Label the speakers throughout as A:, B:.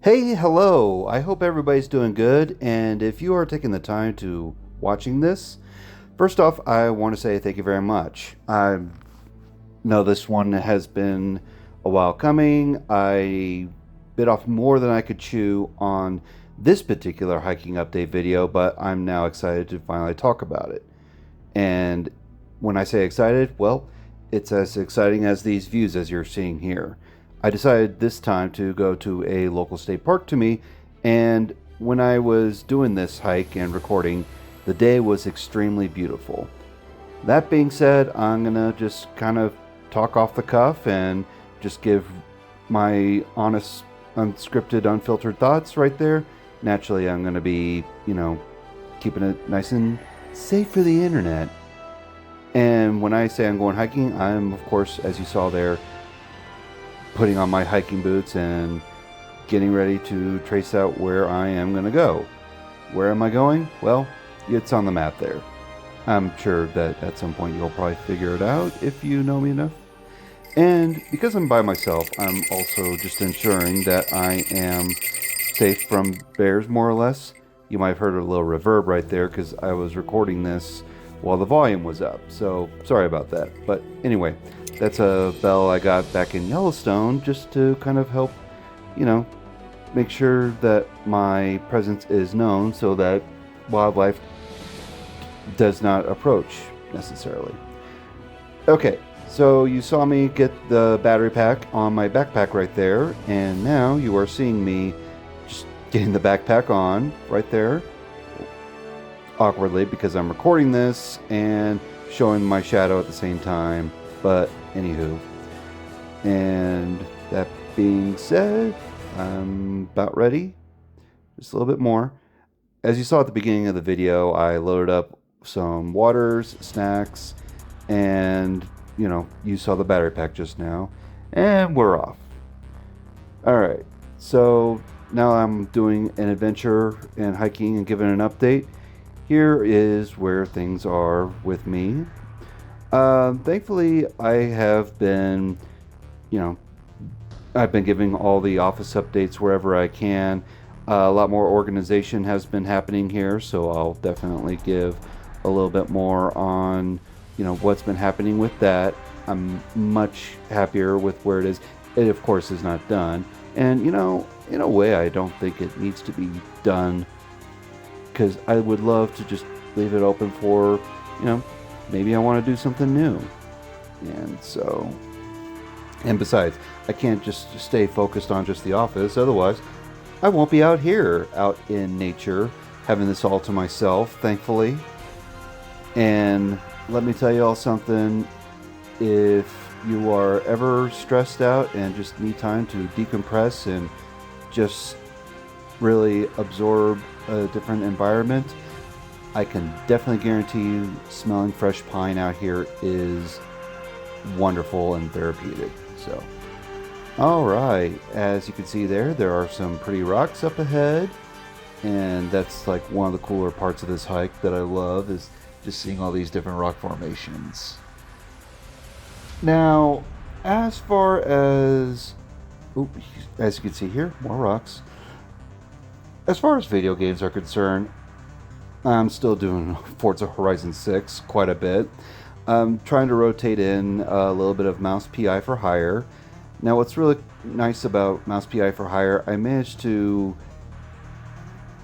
A: Hey, hello. I hope everybody's doing good. And if you are taking the time to watching this, first off, I want to say thank you very much. I know this one has been a while coming. I bit off more than I could chew on this particular hiking update video, but I'm now excited to finally talk about it. And when I say excited, well, it's as exciting as these views as you're seeing here. I decided this time to go to a local state park to me, and when I was doing this hike and recording, the day was extremely beautiful. That being said, I'm gonna just kind of talk off the cuff and just give my honest, unscripted, unfiltered thoughts right there. Naturally, I'm gonna be, keeping it nice and safe for the internet. And when I say I'm going hiking, I'm, of course, as you saw there, putting on my hiking boots and getting ready to trace out where I am going to go. Where am I going? Well, it's on the map there. I'm sure that at some point you'll probably figure it out if you know me enough. And because I'm by myself, I'm also just ensuring that I am safe from bears, more or less. You might have heard a little reverb right there because I was recording this while the volume was up. So sorry about that. But anyway, that's a bell I got back in Yellowstone just to kind of help, make sure that my presence is known so that wildlife does not approach necessarily. Okay, so you saw me get the battery pack on my backpack right there, and now you are seeing me just getting the backpack on right there awkwardly because I'm recording this and showing my shadow at the same time. But anywho, and that being said, I'm about ready. Just a little bit more. As you saw at the beginning of the video, I loaded up some waters, snacks, and you saw the battery pack just now, and we're off. Alright, so now I'm doing an adventure and hiking and giving an update. Here is where things are with me. Thankfully, I have been, I've been giving all the office updates wherever I can. A lot more organization has been happening here, so I'll definitely give a little bit more on, what's been happening with that. I'm much happier with where it is. It, of course, is not done. And, in a way, I don't think it needs to be done because I would love to just leave it open for, maybe I want to do something new. And besides, I can't just stay focused on just the office, otherwise I won't be out here, out in nature, having this all to myself, thankfully. And let me tell you all something, if you are ever stressed out and just need time to decompress and just really absorb a different environment, I can definitely guarantee you smelling fresh pine out here is wonderful and therapeutic. So, alright, as you can see there are some pretty rocks up ahead, and that's like one of the cooler parts of this hike that I love, is just seeing all these different rock formations. Now, as far as as you can see here, more rocks. As far as video games are concerned, I'm still doing Forza Horizon 6 quite a bit. I'm trying to rotate in a little bit of Mouse PI for Hire. Now, what's really nice about Mouse PI for Hire, I managed to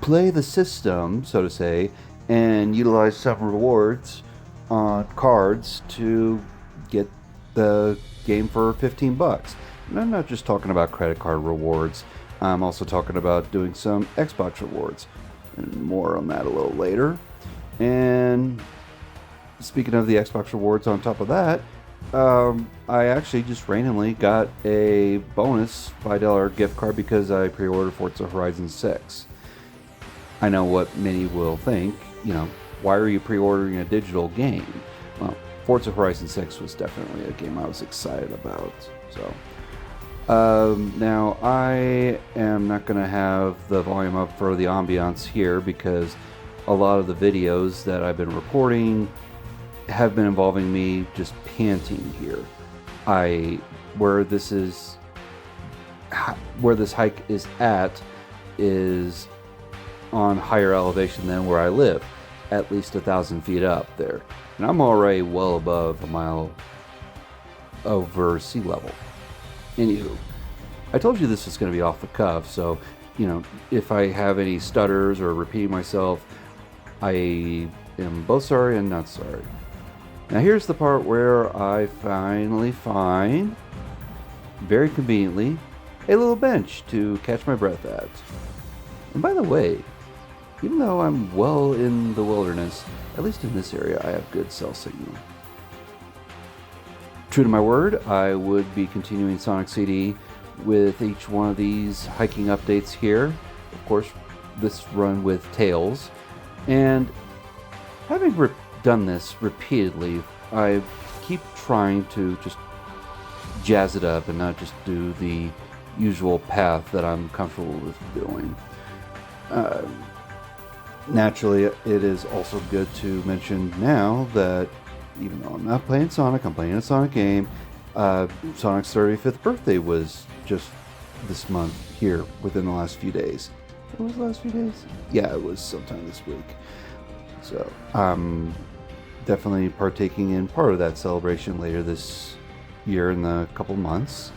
A: play the system, so to say, and utilize some rewards on cards to get the game for 15 bucks. And I'm not just talking about credit card rewards. I'm also talking about doing some Xbox rewards. And more on that a little later. And speaking of the Xbox rewards on top of that, I actually just randomly got a bonus $5 gift card because I pre-ordered Forza Horizon 6. I know what many will think, why are you pre-ordering a digital game? Well, Forza Horizon 6 was definitely a game I was excited about. So, now I am not going to have the volume up for the ambiance here because a lot of the videos that I've been recording have been involving me just panting here. Where this is where this hike is at is on higher elevation than where I live, at least 1,000 feet up there. And I'm already well above a mile over sea level. Anywho, I told you this was going to be off the cuff, so, if I have any stutters or repeating myself, I am both sorry and not sorry. Now here's the part where I finally find, very conveniently, a little bench to catch my breath at. And by the way, even though I'm well in the wilderness, at least in this area, I have good cell signal. True to my word, I would be continuing Sonic CD with each one of these hiking updates here. Of course, this run with Tails. And having done this repeatedly, I keep trying to just jazz it up and not just do the usual path that I'm comfortable with doing. Naturally, it is also good to mention now that even though I'm not playing Sonic, I'm playing a Sonic game. Sonic's 35th birthday was just this month here within the last few days. It was the last few days? Yeah, it was sometime this week. So I'm definitely partaking in part of that celebration later this year in a couple months.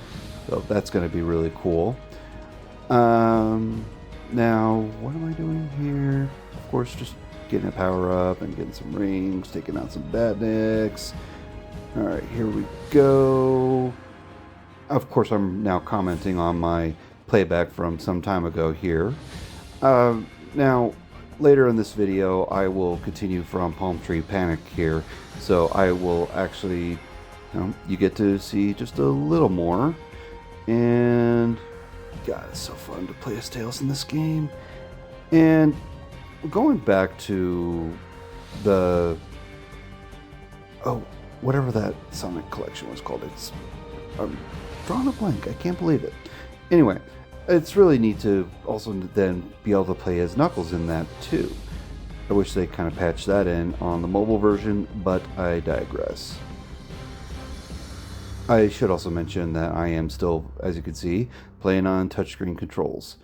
A: So that's going to be really cool. Now, what am I doing here? Of course, just getting a power up and getting some rings, taking out some badniks. Alright, here we go. Of course, I'm now commenting on my playback from some time ago here. Now, later in this video, I will continue from Palm Tree Panic here. So I will actually, you get to see just a little more. And God, it's so fun to play as Tails in this game. And going back to the whatever that Sonic collection was called, I'm drawing a blank. I can't believe it. Anyway, it's really neat to also then be able to play as Knuckles in that too. I wish they kind of patched that in on the mobile version, but I digress. I should also mention that I am still, as you can see, playing on touchscreen controls.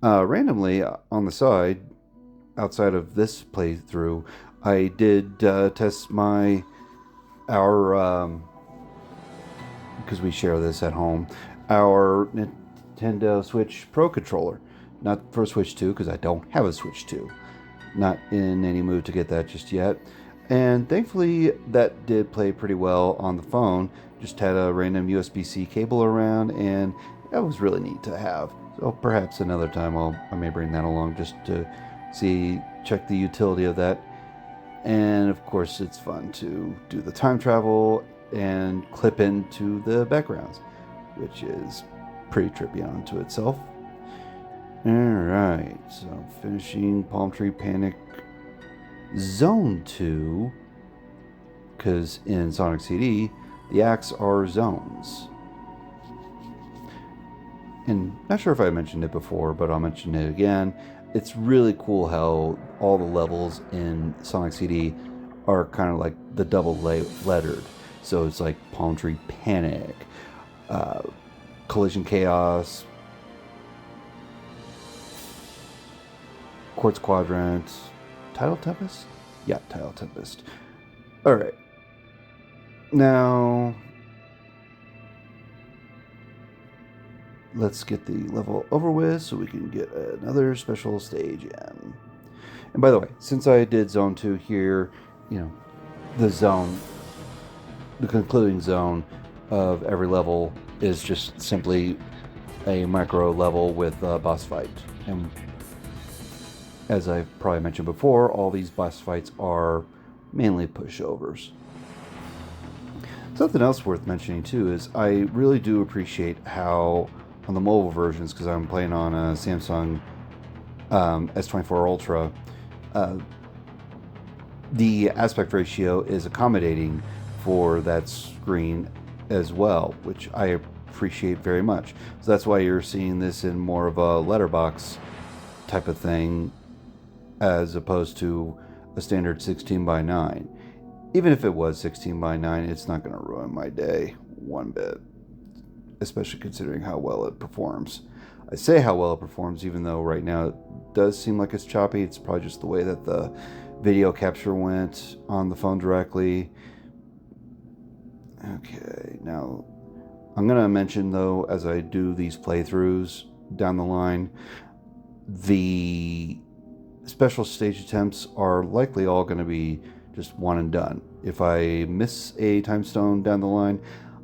A: Randomly, on the side, outside of this playthrough, I did test our because we share this at home, our Nintendo Switch Pro controller. Not for Switch 2, because I don't have a Switch 2. Not in any mood to get that just yet. And thankfully, that did play pretty well on the phone. Just had a random USB-C cable around, and that was really neat to have. So perhaps another time I may bring that along just to check the utility of that. And of course, it's fun to do the time travel and clip into the backgrounds, which is pretty trippy onto itself. Alright, so finishing Palm Tree Panic Zone 2, because in Sonic CD, the acts are zones. And not sure if I mentioned it before, but I'll mention it again. It's really cool how all the levels in Sonic CD are kind of like the double lettered. So it's like Palm Tree Panic, Collision Chaos, Quartz Quadrant, Tidal Tempest? Yeah, Tidal Tempest. Alright. Now, let's get the level over with so we can get another special stage in. And by the way, since I did Zone 2 here, the concluding zone of every level is just simply a micro level with a boss fight. And as I've probably mentioned before, all these boss fights are mainly pushovers. Something else worth mentioning too is I really do appreciate how on the mobile versions, because I'm playing on a Samsung S24 Ultra, the aspect ratio is accommodating for that screen as well, which I appreciate very much. So that's why you're seeing this in more of a letterbox type of thing as opposed to a standard 16:9. Even if it was 16:9, it's not going to ruin my day one bit. especially considering how well it performs. I say how well it performs, even though right now it does seem like it's choppy. It's probably just the way that the video capture went on the phone directly. Okay, now I'm going to mention, though, as I do these playthroughs down the line, the special stage attempts are likely all going to be just one and done. If I miss a time stone down the line,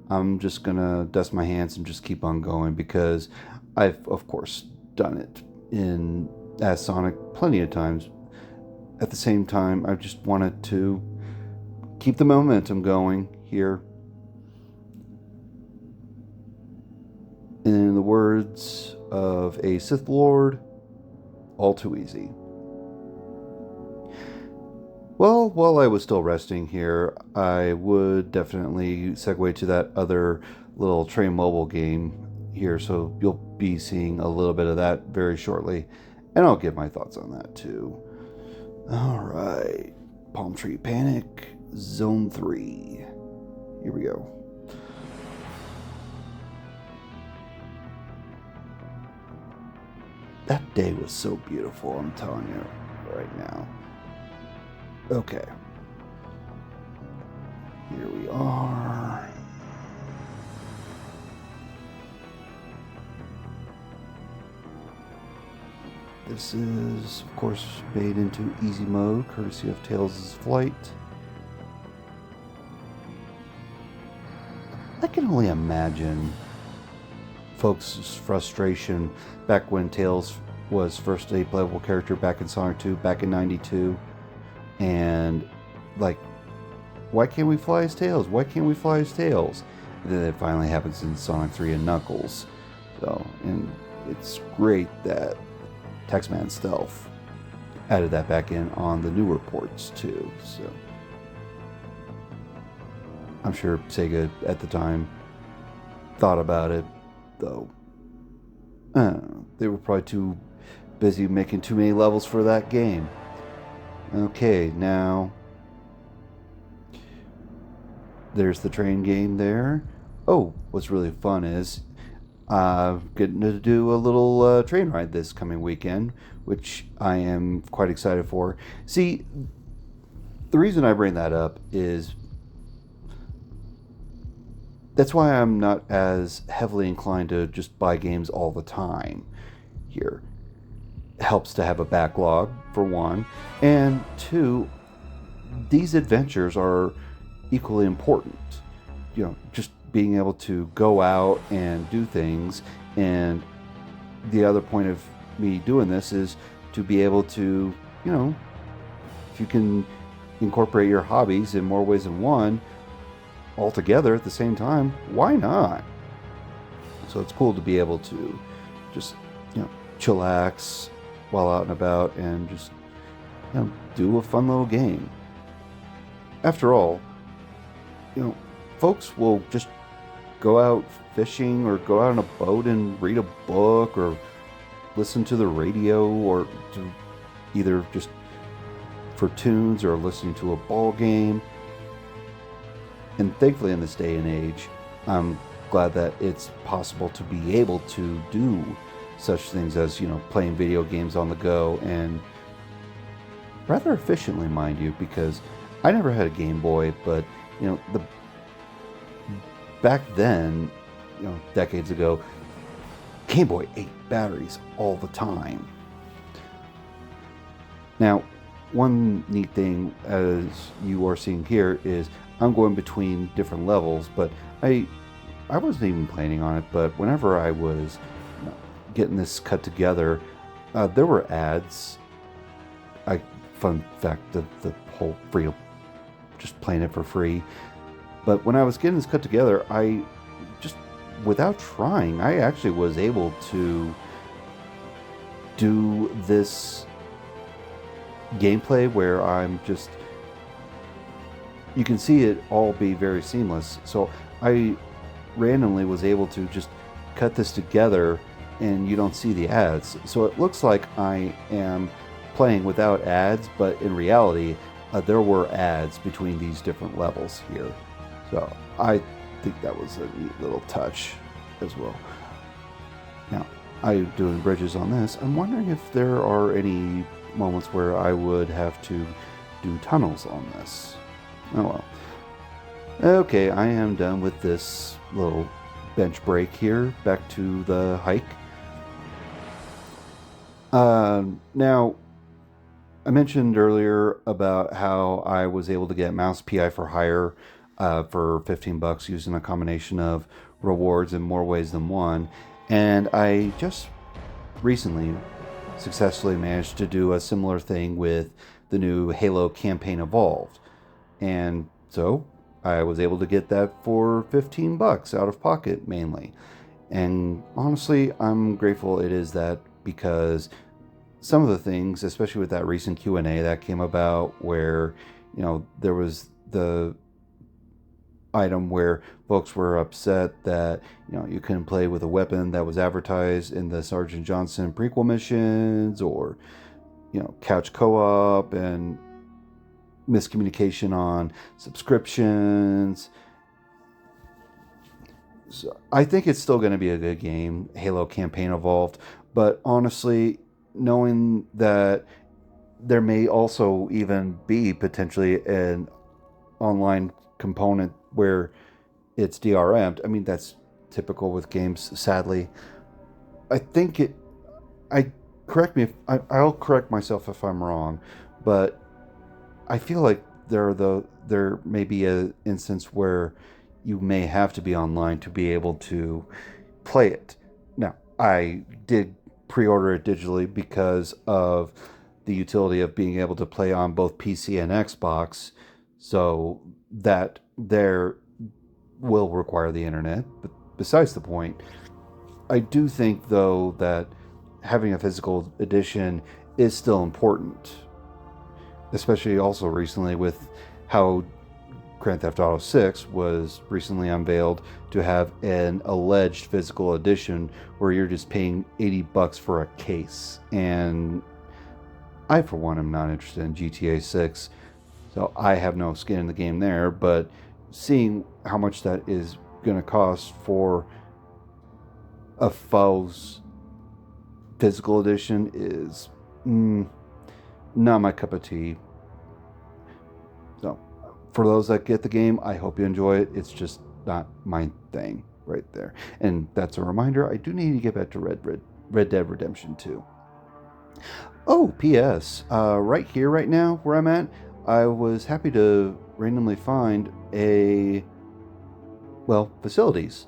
A: I'm just going to dust my hands and just keep on going, because I've, of course, done it as Sonic plenty of times. At the same time, I just wanted to keep the momentum going here. In the words of a Sith Lord, all too easy. Well, while I was still resting here, I would definitely segue to that other little train mobile game here, so you'll be seeing a little bit of that very shortly, and I'll give my thoughts on that too. Alright, Palm Tree Panic, Zone 3. Here we go. That day was so beautiful, I'm telling you right now. Okay. Here we are. This is, of course, made into easy mode, courtesy of Tails' flight. I can only imagine folks' frustration back when Tails was first a playable character back in Sonic 2, back in '92. And, like, why can't we fly as Tails? Why can't we fly as Tails? And then it finally happens in Sonic 3 and Knuckles. So, and it's great that Taxman Stealth added that back in on the newer ports too. So I'm sure Sega at the time thought about it, though they were probably too busy making too many levels for that game. Okay, now there's the train game there. Oh, what's really fun is getting to do a little train ride this coming weekend, which I am quite excited for. See, the reason I bring that up is that's why I'm not as heavily inclined to just buy games all the time here. It helps to have a backlog, for one, and two, these adventures are equally important. You know, just being able to go out and do things, and the other point of me doing this is to be able to, you know, if you can incorporate your hobbies in more ways than one all together at the same time, why not? So it's cool to be able to just, you know, chillax while out and about and just, you know, do a fun little game. After all, you know, folks will just go out fishing or go out on a boat and read a book or listen to the radio or to either just for tunes or listening to a ball game. And thankfully in this day and age, I'm glad that it's possible to be able to do such things as, you know, playing video games on the go, and rather efficiently, mind you, because I never had a Game Boy, but, you know, back then, you know, decades ago, Game Boy ate batteries all the time. Now, one neat thing, as you are seeing here, is I'm going between different levels, but I wasn't even planning on it, but whenever I was getting this cut together, there were ads. Fun fact, the whole free, just playing it for free. But when I was getting this cut together, I just, without trying, I actually was able to do this gameplay where I'm just, you can see it all be very seamless. So I randomly was able to just cut this together and you don't see the ads. So it looks like I am playing without ads, but in reality, there were ads between these different levels here. So I think that was a neat little touch as well. Now, I'm doing bridges on this. I'm wondering if there are any moments where I would have to do tunnels on this. Oh well. Okay, I am done with this little bench break here. Back to the hike. Now, I mentioned earlier about how I was able to get Mouse PI for hire for $15 using a combination of rewards in more ways than one. And I just recently successfully managed to do a similar thing with the new Halo campaign Evolved. And so I was able to get that for $15 out of pocket mainly. And honestly, I'm grateful it is that, because some of the things, especially with that recent Q&A that came about where, there was the item where folks were upset that, you couldn't play with a weapon that was advertised in the Sergeant Johnson prequel missions, or, couch co-op, and miscommunication on subscriptions. So I think it's still going to be a good game, Halo Campaign Evolved, but honestly, knowing that there may also even be potentially an online component where it's DRM'd, I mean, that's typical with games, sadly. I'll correct myself if I'm wrong, but I feel like there may be an instance where you may have to be online to be able to play it. Now, I did pre-order it digitally because of the utility of being able to play on both PC and Xbox, so that there will require the internet. But besides the point, I do think, though, that having a physical edition is still important, especially also recently with how Grand Theft Auto 6 was recently unveiled to have an alleged physical edition where you're just paying $80 for a case. And I, for one, am not interested in GTA 6, so I have no skin in the game there, but seeing how much that is going to cost for a faux physical edition is not my cup of tea. So, for those that get the game, I hope you enjoy it. It's just not my thing right there. And that's a reminder, I do need to get back to Red Dead Redemption 2. Oh, P.S. Right here, right now, where I'm at, I was happy to randomly find facilities.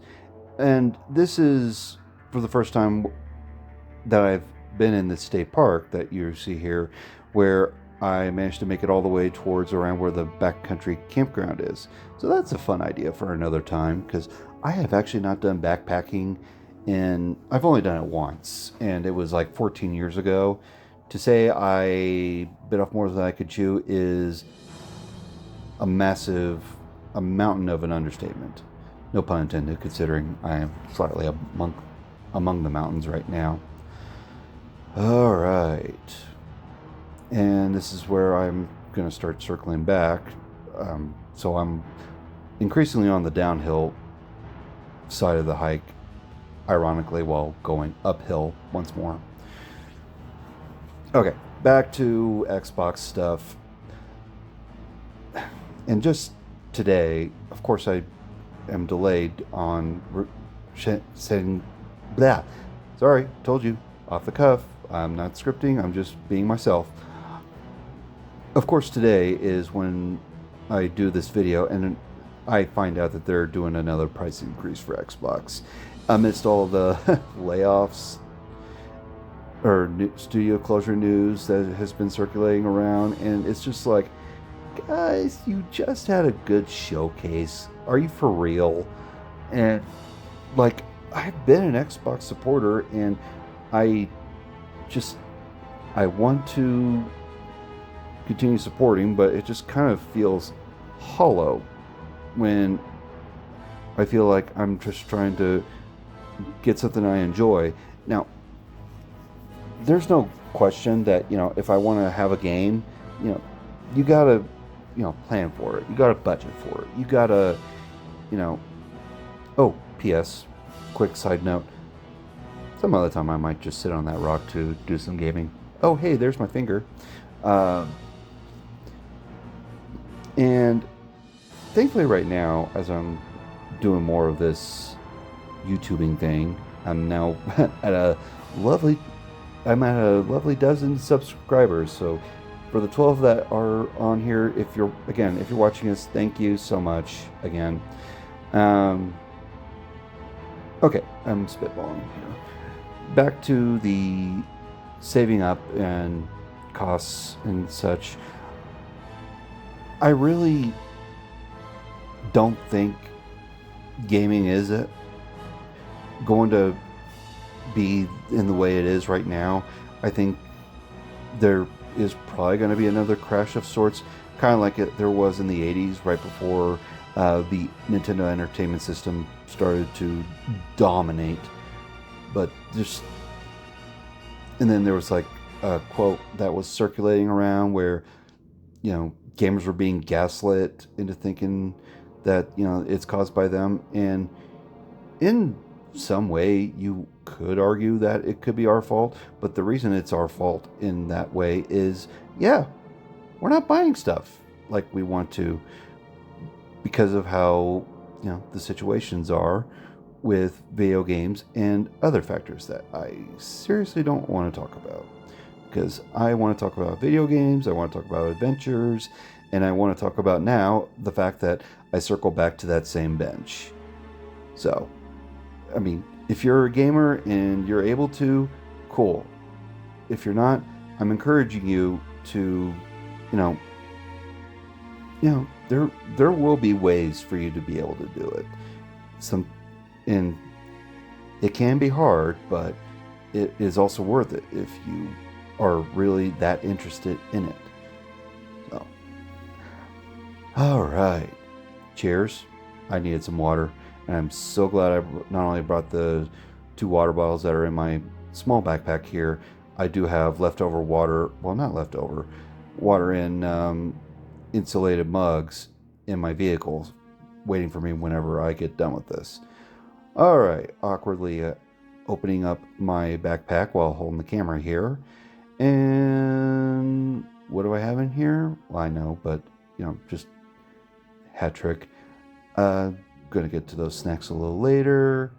A: And this is for the first time that I've been in this state park that you see here, where I managed to make it all the way towards around where the backcountry campground is. So that's a fun idea for another time, because I have actually not done backpacking I've only done it once, and it was like 14 years ago. To say I bit off more than I could chew is a mountain of an understatement. No pun intended, considering I am slightly among the mountains right now. All right. And this is where I'm going to start circling back. So I'm increasingly on the downhill side of the hike, ironically, while going uphill once more. Okay, back to Xbox stuff. And just today, of course, I am delayed on saying blah. Sorry, told you, off the cuff. I'm not scripting, I'm just being myself. Of course, today is when I do this video and I find out that they're doing another price increase for Xbox. Amidst all the layoffs or studio closure news that has been circulating around, and it's just like, guys, you just had a good showcase. Are you for real? And like, I've been an Xbox supporter, and I want to continue supporting, but it just kind of feels hollow when I feel like I'm just trying to get something I enjoy. Now, there's no question that, if I want to have a game, you gotta, plan for it. You gotta budget for it. You gotta, oh, P.S. quick side note. Some other time I might just sit on that rock to do some gaming. Oh, hey, there's my finger. And thankfully right now, as I'm doing more of this YouTubing thing, I'm now at a lovely dozen subscribers. So for the 12 that are on here, if you're watching us, thank you so much again. Okay, I'm spitballing here. Back to the saving up and costs and such. I really don't think gaming is going to be in the way it is right now. I think there is probably going to be another crash of sorts, kind of like there was in the 80s, right before the Nintendo Entertainment System started to dominate. But and then there was like a quote that was circulating around where, gamers were being gaslit into thinking that, it's caused by them. And in some way, you could argue that it could be our fault. But the reason it's our fault in that way is, we're not buying stuff like we want to because of how, the situations are with video games and other factors that I seriously don't want to talk about. Because I want to talk about video games, I want to talk about adventures, and I want to talk about now the fact that I circle back to that same bench. So, I mean, if you're a gamer and you're able to, cool. If you're not, I'm encouraging you to, there will be ways for you to be able to do it. And it can be hard, but it is also worth it if you are really that interested in it. So, all right. Cheers. I needed some water, and I'm so glad I not only brought the 2 water bottles that are in my small backpack here, I do have leftover water. Well, not leftover. Water in insulated mugs in my vehicle waiting for me whenever I get done with this. All right, awkwardly opening up my backpack while holding the camera here. And what do I have in here? Well, I know, but, just hat trick. Gonna get to those snacks a little later.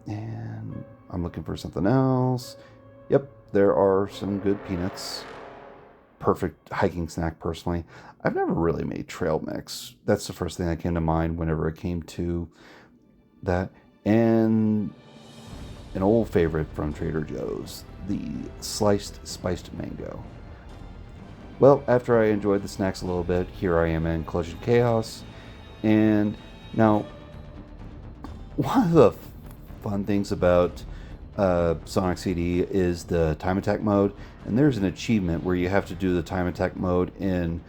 A: And I'm looking for something else. Yep, there are some good peanuts. Perfect hiking snack, personally. I've never really made trail mix. That's the first thing that came to mind whenever it came to that. And an old favorite from Trader Joe's, the sliced spiced mango. Well, after I enjoyed the snacks a little bit, here I am in Collision Chaos. And now, one of the fun things about Sonic CD is the time attack mode. And there's an achievement where you have to do the time attack mode in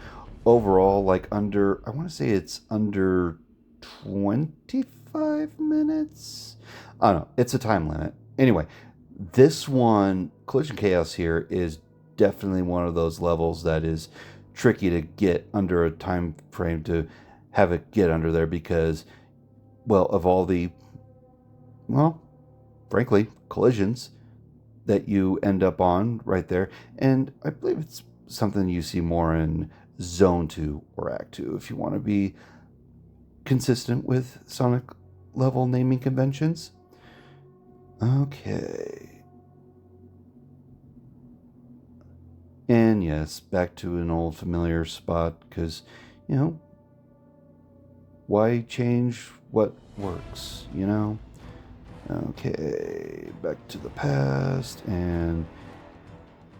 A: overall, like under, I want to say it's under 25 minutes. I don't know. It's a time limit. Anyway, this one, Collision Chaos here, is definitely one of those levels that is tricky to get under a time frame to have it get under there because, well, of all the, frankly, collisions that you end up on right there. And I believe it's something you see more in Zone 2 or Act 2 if you want to be consistent with Sonic level naming conventions. Okay. And yes, back to an old familiar spot because, why change what works, Okay, back to the past, and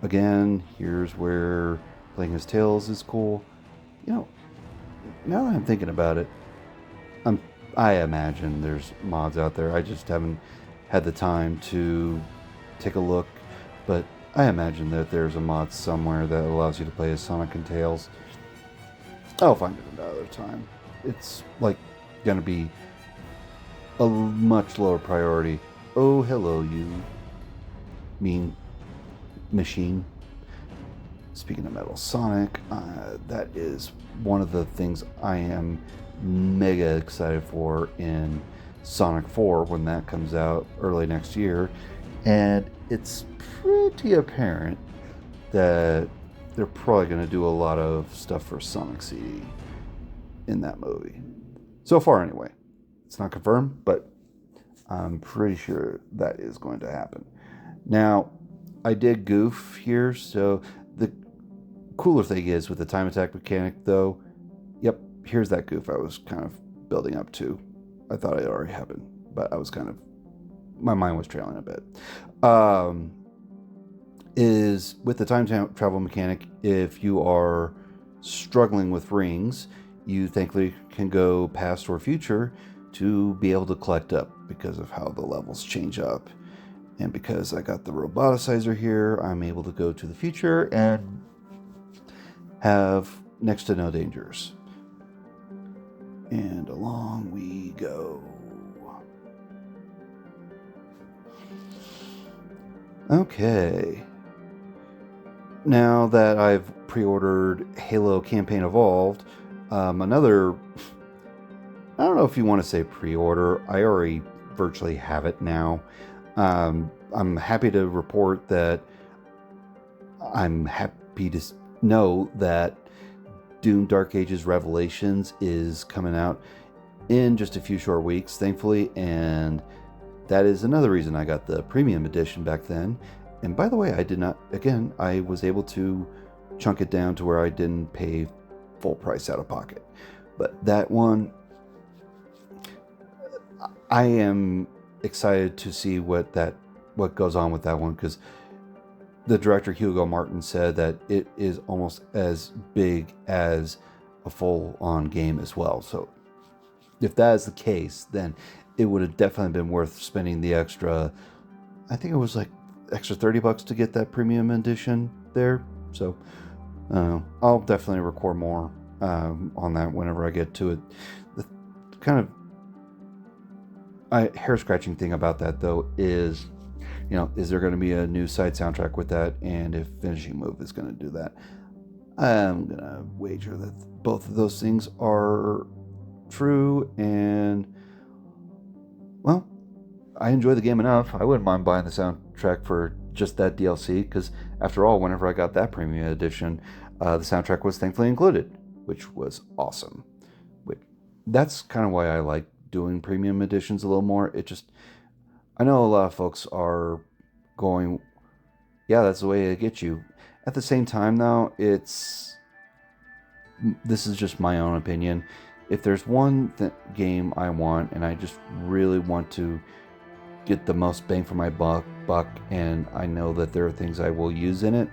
A: again, here's where playing as Tails is cool. Now that I'm thinking about it, I imagine there's mods out there. I just haven't had the time to take a look, but I imagine that there's a mod somewhere that allows you to play as Sonic and Tails. I'll find it another time. It's gonna be a much lower priority. Oh, hello, you mean machine. Speaking of Metal Sonic, that is one of the things I am mega excited for in Sonic 4 when that comes out early next year, and it's pretty apparent that they're probably going to do a lot of stuff for Sonic CD in that movie. So far, anyway. It's not confirmed, but I'm pretty sure that is going to happen. Now, I did goof here, so the cooler thing is with the time attack mechanic, though, yep, here's that goof I was kind of building up to. I thought it already happened, but I was kind of, my mind was trailing a bit. Is with the time travel mechanic, if you are struggling with rings, you thankfully can go past or future to be able to collect up because of how the levels change up. And because I got the roboticizer here, I'm able to go to the future and have next to no dangers. And along we go. Okay. Now that I've pre-ordered Halo Campaign Evolved, another, I don't know if you want to say pre-order, I already virtually have it now. I'm happy to report that I'm happy to know that Doom Dark Ages Revelations is coming out in just a few short weeks, thankfully, and that is another reason I got the premium edition back then. And by the way, I was able to chunk it down to where I didn't pay full price out of pocket. But that one, I am excited to see what goes on with that one, because the director Hugo Martin said that it is almost as big as a full-on game as well. So if that is the case, then it would have definitely been worth spending the extra, I think it was like extra $30 to get that premium edition there. So I'll definitely record more on that whenever I get to it. The kind of hair-scratching thing about that, though, is, is there going to be a new side soundtrack with that? And if Finishing Move is going to do that, I'm going to wager that both of those things are true. And, well, I enjoy the game enough. I wouldn't mind buying the soundtrack for just that DLC, because after all, whenever I got that premium edition, the soundtrack was thankfully included, which was awesome. That's kind of why I like doing premium editions a little more. I know a lot of folks are going, yeah, that's the way to get you. At the same time, though, this is just my own opinion. If there's one game I want, and I just really want to get the most bang for my buck, and I know that there are things I will use in it,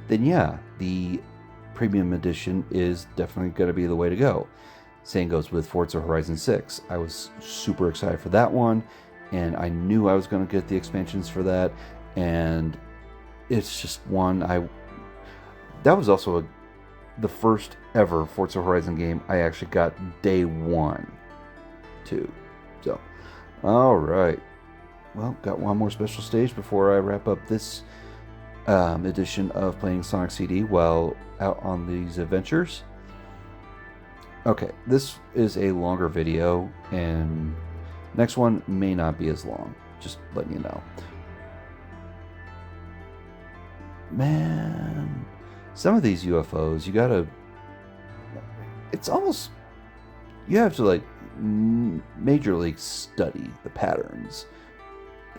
A: then yeah, the premium edition is definitely going to be the way to go. Same goes with Forza Horizon 6. I was super excited for that one, and I knew I was going to get the expansions for that, and it's just one that was also the first ever Forza Horizon game I actually got day one too. So, all right. Well, got one more special stage before I wrap up this edition of playing Sonic CD while out on these adventures. Okay, this is a longer video, and next one may not be as long. Just letting you know. Man, some of these UFOs, you have to like majorly study the patterns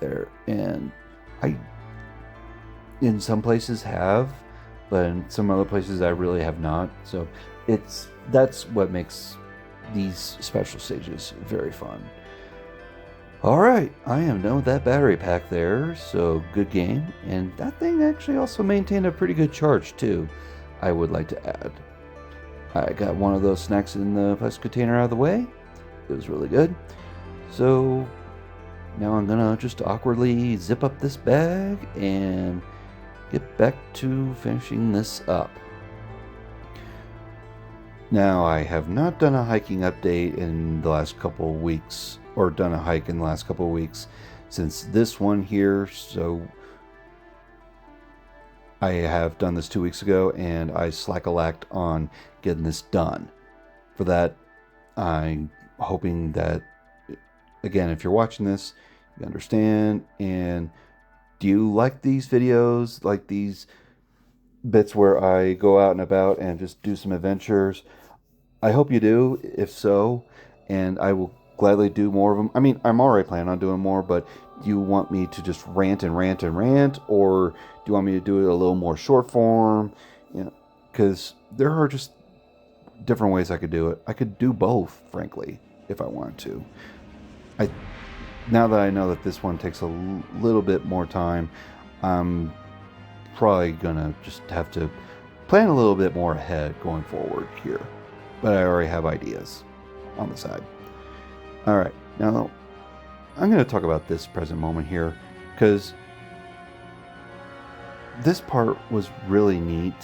A: there, and I in some places have, but in some other places I really have not. So that's what makes these special stages very fun. Alright, I am done with that battery pack there, so good game, and that thing actually also maintained a pretty good charge too, I would like to add. I got one of those snacks in the plastic container out of the way. It was really good. So now I'm gonna just awkwardly zip up this bag and get back to finishing this up. Now, I have not done a hiking update in the last couple of weeks, or done a hike in the last couple of weeks since this one here, so I have done this 2 weeks ago, and I slack-a-lacked on getting this done. For that, I'm hoping that again, if you're watching this, you understand. And do you like these videos, like these bits where I go out and about and just do some adventures? I hope you do, if so, and I will gladly do more of them. I mean, I'm already planning on doing more, but do you want me to just rant and rant and rant, or do you want me to do it a little more short form? You know, because there are just different ways I could do it. I could do both, frankly, if I wanted to. I Now that I know that this one takes a little bit more time, I'm probably gonna just have to plan a little bit more ahead going forward here. But I already have ideas on the side. All right, now I'm going to talk about this present moment here because this part was really neat.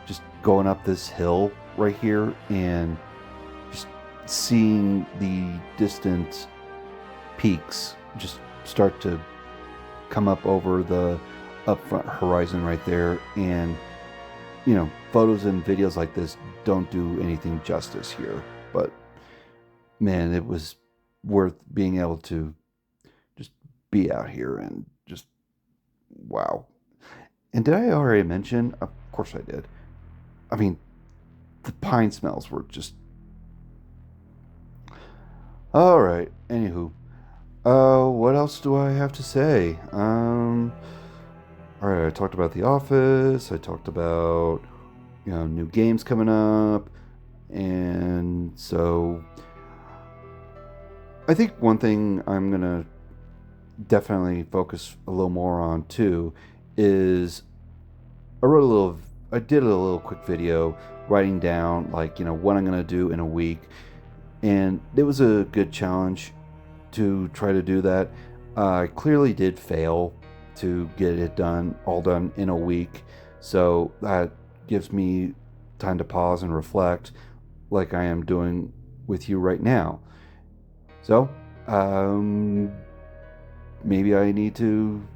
A: Just going up this hill right here and just seeing the distant peaks just start to come up over the upfront horizon right there. And you know, photos and videos like this don't do anything justice here, but man, it was worth being able to just be out here and just wow. And did I already mention? Of course I did. I mean, the pine smells were just all right. Anywho, what else do I have to say? All right, I talked about The Office. I talked about, you know, new games coming up. And so I think one thing I'm going to definitely focus a little more on too is I did a little quick video writing down like, you know, what I'm going to do in a week. And it was a good challenge to try to do that. I clearly did fail to get it all done in a week. So that gives me time to pause and reflect like I am doing with you right now. So, maybe I need to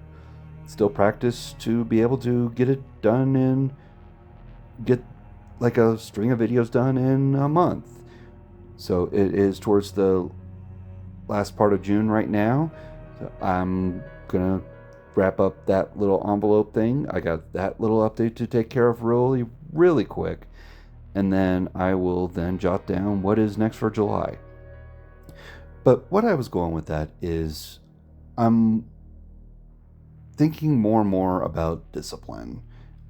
A: still practice to be able to get it done and get like a string of videos done in a month. So it is towards the last part of June right now. So I'm gonna wrap up that little envelope thing. I got that little update to take care of really, really quick. And then I will then jot down what is next for July. But what I was going with that is I'm thinking more and more about discipline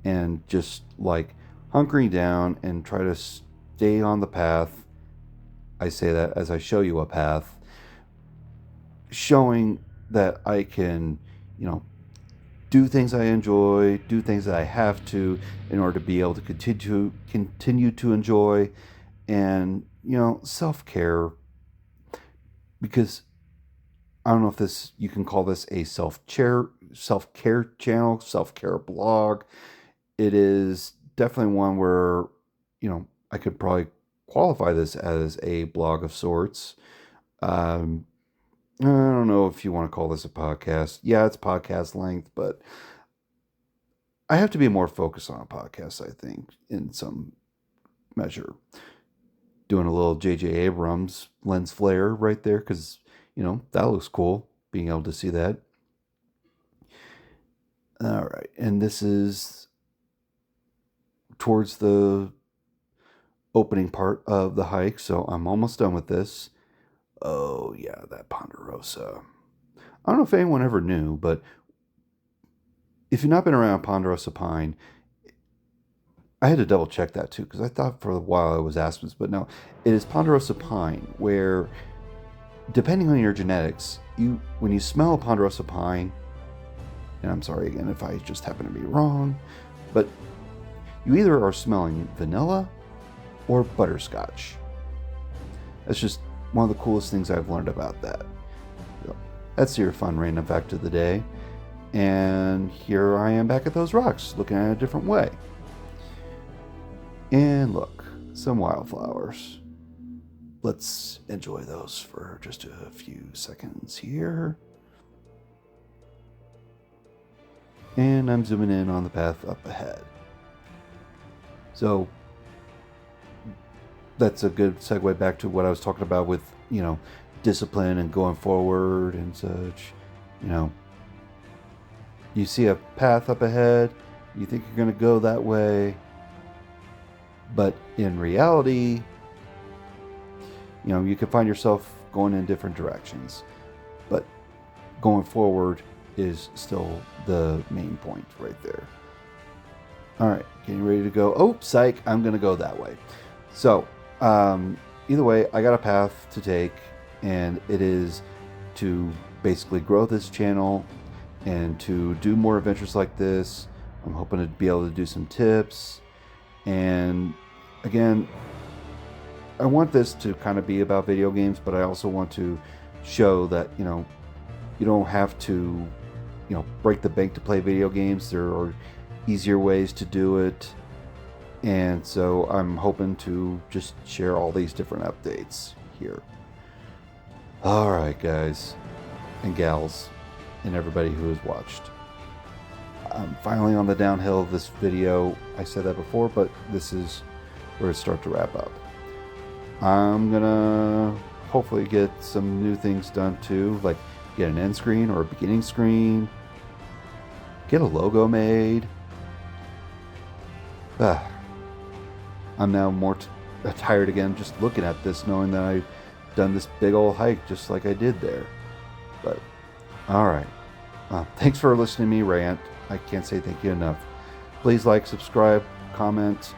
A: and just like hunkering down and try to stay on the path. I say that as I show you a path, showing that I can, you know, do things I enjoy, do things that I have to in order to be able to continue to enjoy, and you know, self-care. Because I don't know if you can call this a self-care channel, self-care blog. It is definitely one where, you know, I could probably qualify this as a blog of sorts. I don't know if you want to call this a podcast. Yeah, it's podcast length, but I have to be more focused on a podcast, I think, in some measure. Doing a little J.J. Abrams lens flare right there, because, you know, that looks cool, being able to see that. All right, and this is towards the opening part of the hike, so I'm almost done with this. Oh, yeah, that Ponderosa. I don't know if anyone ever knew, but if you've not been around Ponderosa pine, I had to double check that too, because I thought for a while it was aspens, but no, it is Ponderosa pine, where depending on your genetics, when you smell a Ponderosa pine, and I'm sorry again if I just happen to be wrong, but you either are smelling vanilla or butterscotch. That's just one of the coolest things I've learned about that. So that's your fun random fact of the day. And here I am back at those rocks, looking at it a different way. And look, some wildflowers. Let's enjoy those for just a few seconds here. And I'm zooming in on the path up ahead. So that's a good segue back to what I was talking about with, you know, discipline and going forward and such. You know, you see a path up ahead, you think you're going to go that way, but in reality, you know, you can find yourself going in different directions. But going forward is still the main point right there. All right, getting ready to go. Oh, psych, I'm going to go that way. So, either way, I got a path to take, and it is to basically grow this channel and to do more adventures like this. I'm hoping to be able to do some tips. And again, I want this to kind of be about video games, but I also want to show that, you know, you don't have to, you know, break the bank to play video games. There are easier ways to do it. And so I'm hoping to just share all these different updates here. All right, guys and gals and everybody who has watched. I'm finally on the downhill of this video. I said that before, but this is where it starts to wrap up. I'm gonna hopefully get some new things done too, like get an end screen or a beginning screen, get a logo made. I'm now more tired again just looking at this, knowing that I've done this big old hike just like I did there. But alright, thanks for listening to me rant. I can't say thank you enough. Please like, subscribe, comment.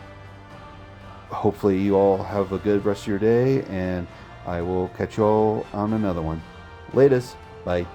A: Hopefully you all have a good rest of your day, and I will catch you all on another one. Latest. Bye.